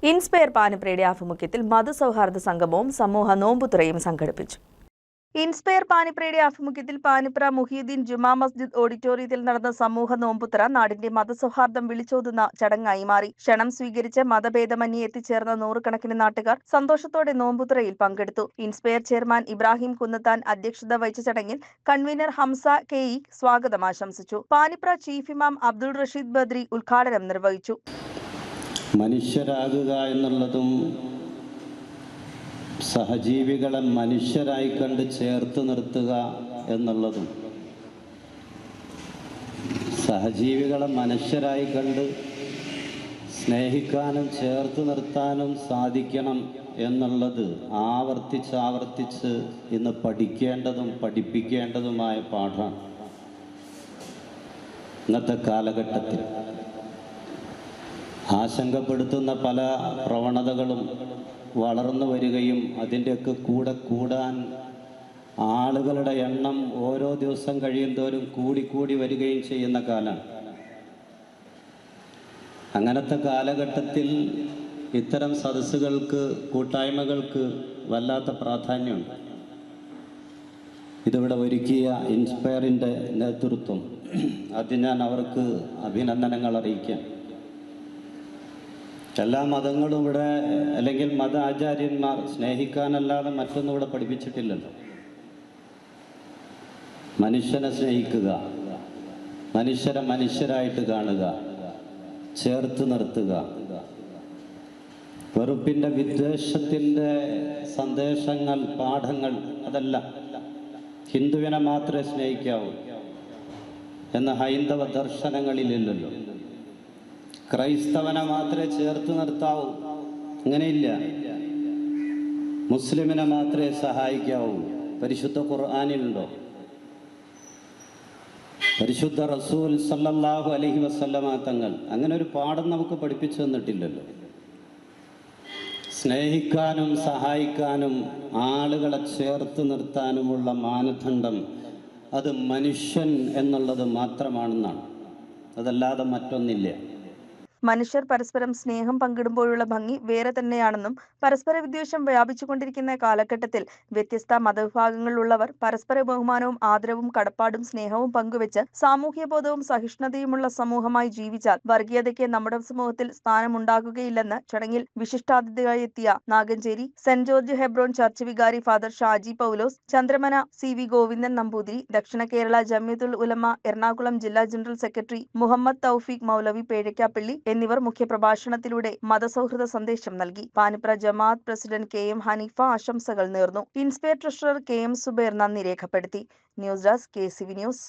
Inspire പാനിപ്രയുടെ ആഭിമുഖ്യത്തിൽ മതസൗഹാർദ്ദ സംഗമവും സമൂഹ നോമ്പുതുറയും സംഘടിപ്പിച്ചു. ഇൻസ്പയർ പാനിപ്രയുടെ ആഭിമുഖ്യത്തിൽ പാനിപ്ര മുഹിയുദ്ദീൻ ജുമാ മസ്ജിദ് ഓഡിറ്റോറിയത്തിൽ നടന്ന സമൂഹ നോമ്പുതുറ നാടിന്റെ മതസൗഹാർദ്ദം വിളിച്ചോതുന്ന ചടങ്ങായി മാറി. ക്ഷണം സ്വീകരിച്ച് മതഭേദമന്യേ എത്തിച്ചേർന്ന നൂറുകണക്കിന് നാട്ടുകാർ സന്തോഷത്തോടെ നോമ്പുതുറയിൽ പങ്കെടുത്തു. ഇൻസ്പയർ ചെയർമാൻ ഇബ്രാഹിം കുന്നത്താൻ അധ്യക്ഷത വഹിച്ച ചടങ്ങിൽ കൺവീനർ ഹംസ കെ.ഇ സ്വാഗതം ആശംസിച്ചു. പാനിപ്ര ചീഫ് ഇമാം അബ്ദുൾ റഷീദ് ബദ്രി ഉദ്ഘാടനം നിർവഹിച്ചു. മനുഷ്യരാകുക എന്നുള്ളതും സഹജീവികളെ മനുഷ്യരായി കണ്ട് ചേർത്ത് നിർത്തുക എന്നുള്ളതും സഹജീവികളെ മനുഷ്യരായി കണ്ട് സ്നേഹിക്കാനും ചേർത്ത് നിർത്താനും സാധിക്കണം എന്നുള്ളത് ആവർത്തിച്ച് ഇന്ന് പഠിക്കേണ്ടതും പഠിപ്പിക്കേണ്ടതുമായ പാഠമാണ്. ഇന്നത്തെ കാലഘട്ടത്തിൽ ആശങ്കപ്പെടുത്തുന്ന പല പ്രവണതകളും വളർന്നു വരികയും അതിൻ്റെയൊക്കെ കൂടാൻ ആളുകളുടെ എണ്ണം ഓരോ ദിവസം കഴിയുന്തോറും കൂടി വരികയും ചെയ്യുന്ന കാലമാണ്. അങ്ങനത്തെ കാലഘട്ടത്തിൽ ഇത്തരം സദസ്സുകൾക്ക്, കൂട്ടായ്മകൾക്ക് വല്ലാത്ത പ്രാധാന്യമുണ്ട്. ഇതിവിടെ ഒരുക്കിയ ഇൻസ്പയറിൻ്റെ നേതൃത്വം ആദ്യം ഞാൻ അവർക്ക് അഭിനന്ദനങ്ങൾ അറിയിക്കാം. എല്ലാ മതങ്ങളും ഇവിടെ, അല്ലെങ്കിൽ മത ആചാര്യന്മാർ സ്നേഹിക്കാനല്ലാതെ മറ്റൊന്നും ഇവിടെ പഠിപ്പിച്ചിട്ടില്ലല്ലോ. മനുഷ്യനെ സ്നേഹിക്കുക, മനുഷ്യരെ മനുഷ്യരായിട്ട് കാണുക, ചേർത്ത് നിർത്തുക, വെറുപ്പിൻ്റെ വിദ്വേഷത്തിൻ്റെ സന്ദേശങ്ങൾ, പാഠങ്ങൾ അതല്ല. ഹിന്ദുവിനെ മാത്രമേ സ്നേഹിക്കാവൂ എന്ന ഹൈന്ദവ ദർശനങ്ങളിലില്ലല്ലോ. ക്രൈസ്തവനെ മാത്രമേ ചേർത്ത് നിർത്താവൂ, അങ്ങനെയില്ല. മുസ്ലിമിനെ മാത്രമേ സഹായിക്കാവൂ, പരിശുദ്ധ ഖുർആനിലുണ്ടോ? പരിശുദ്ധ റസൂൽ സല്ലല്ലാഹു അലൈഹി വസല്ലമ തങ്ങൾ അങ്ങനെ ഒരു പാഠം നമുക്ക് പഠിപ്പിച്ചു തന്നിട്ടില്ലല്ലോ. സ്നേഹിക്കാനും സഹായിക്കാനും ആളുകളെ ചേർത്ത് നിർത്താനുമുള്ള മാനദണ്ഡം അത് മനുഷ്യൻ എന്നുള്ളത് മാത്രമാണെന്നാണ്, അതല്ലാതെ മറ്റൊന്നില്ല. മനുഷ്യർ പരസ്പരം സ്നേഹം പങ്കിടുമ്പോഴുള്ള ഭംഗി വേറെ തന്നെയാണെന്നും പരസ്പര വിദ്വേഷം വ്യാപിച്ചുകൊണ്ടിരിക്കുന്ന കാലഘട്ടത്തിൽ വ്യത്യസ്ത മതവിഭാഗങ്ങളിലുള്ളവർ പരസ്പര ബഹുമാനവും ആദരവും കടപ്പാടും സ്നേഹവും പങ്കുവെച്ച് സാമൂഹ്യബോധവും സഹിഷ്ണുതയുമുള്ള സമൂഹമായി ജീവിച്ചാൽ വർഗീയതയ്ക്ക് നമ്മുടെ സമൂഹത്തിൽ സ്ഥാനമുണ്ടാകുകയില്ലെന്ന് ചടങ്ങിൽ വിശിഷ്ടാതിഥിയായി എത്തിയ Naganchery Saint George Hebron church വികാരി ഫാദർ ഷാജി പൗലോസ്, ചന്ദ്രമന സി.വി. ഗോവിന്ദൻ നമ്പൂതിരി, ദക്ഷിണ കേരള ജംഇയ്യത്തുൽ ഉലമ എറണാകുളം ജില്ലാ ജനറൽ സെക്രട്ടറി മുഹമ്മദ് തൗഫീഖ് മൗലവി പേഴക്കാപ്പള്ളി എന്നിവർ മുഖ്യപ്രഭാഷണത്തിലൂടെ മതസൗഹൃദ സന്ദേശം നൽകി. Panipra Jamaat president K M. ഹനീഫ ആശംസകൾ നേർന്നു. Inspire treasurer K M. സുബൈർ നന്ദി രേഖപ്പെടുത്തി. News desk KCV news.